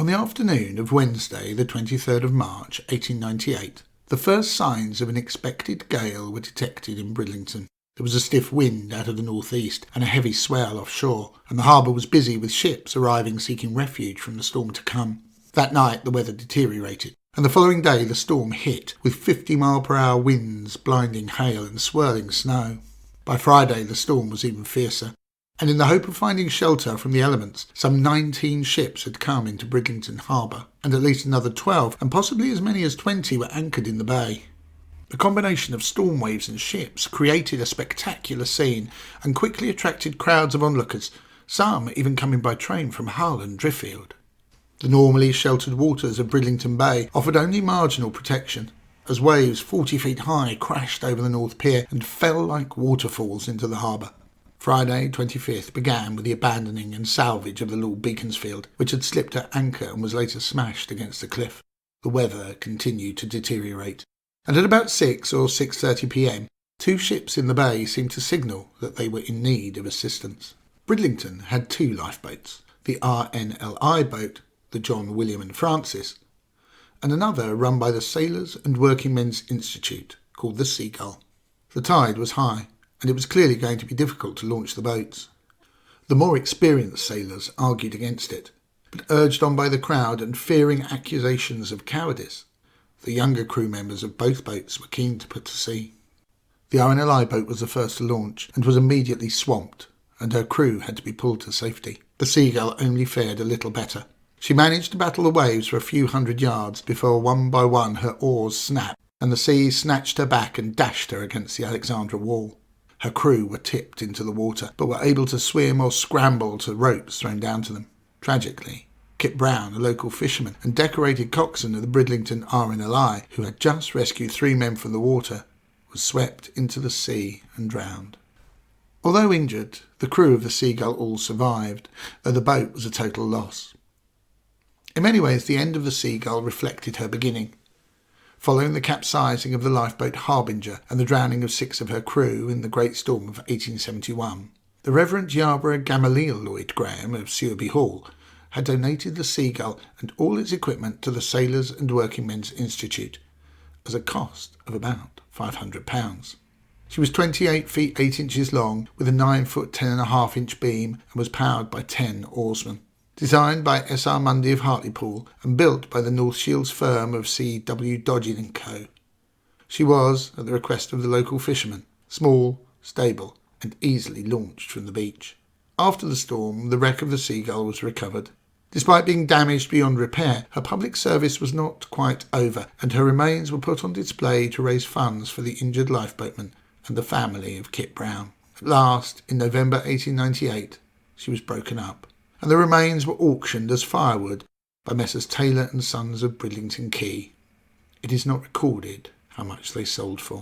On the afternoon of Wednesday, the 23rd of March, 1898, the first signs of an expected gale were detected in Bridlington. There was a stiff wind out of the northeast and a heavy swell offshore, and the harbour was busy with ships arriving seeking refuge from the storm to come. That night the weather deteriorated, and the following day the storm hit, with 50-mile-per-hour winds, blinding hail and swirling snow. By Friday the storm was even fiercer, and in the hope of finding shelter from the elements, some 19 ships had come into Bridlington Harbour, and at least another 12, and possibly as many as 20 were anchored in the bay. The combination of storm waves and ships created a spectacular scene and quickly attracted crowds of onlookers, some even coming by train from Hull and Driffield. The normally sheltered waters of Bridlington Bay offered only marginal protection, as waves 40 feet high crashed over the North Pier and fell like waterfalls into the harbour. Friday, 25th, began with the abandoning and salvage of the Lord Beaconsfield, which had slipped her anchor and was later smashed against a cliff. The weather continued to deteriorate, and at about 6 or 6:30 p.m, 2 ships in the bay seemed to signal that they were in need of assistance. Bridlington had 2 lifeboats, the RNLI boat, the John, William and Francis, and another run by the Sailors and Working Men's Institute, called the Seagull. The tide was high, and it was clearly going to be difficult to launch the boats. The more experienced sailors argued against it, but urged on by the crowd and fearing accusations of cowardice, the younger crew members of both boats were keen to put to sea. The RNLI boat was the first to launch and was immediately swamped, and her crew had to be pulled to safety. The Seagull only fared a little better. She managed to battle the waves for a few hundred yards before one by one her oars snapped, and the sea snatched her back and dashed her against the Alexandra wall. Her crew were tipped into the water, but were able to swim or scramble to ropes thrown down to them. Tragically, Kip Brown, a local fisherman and decorated coxswain of the Bridlington RNLI, who had just rescued 3 men from the water, was swept into the sea and drowned. Although injured, the crew of the Seagull all survived, though the boat was a total loss. In many ways, the end of the Seagull reflected her beginning. Following the capsizing of the lifeboat Harbinger and the drowning of 6 of her crew in the Great Storm of 1871, the Reverend Yarborough Gamaliel Lloyd Graham of Sewerby Hall had donated the Seagull and all its equipment to the Sailors and Working Men's Institute, as a cost of about £500. She was 28 feet 8 inches long, with a 9 foot 10.5 inch beam, and was powered by 10 oarsmen. Designed by S.R. Mundy of Hartlepool and built by the North Shields firm of C.W. Dodgin & Co. She was, at the request of the local fishermen, small, stable and easily launched from the beach. After the storm, the wreck of the Seagull was recovered. Despite being damaged beyond repair, her public service was not quite over, and her remains were put on display to raise funds for the injured lifeboatman and the family of Kip Brown. At last, in November 1898, she was broken up, and the remains were auctioned as firewood by Messrs. Taylor and Sons of Bridlington Quay. It is not recorded how much they sold for.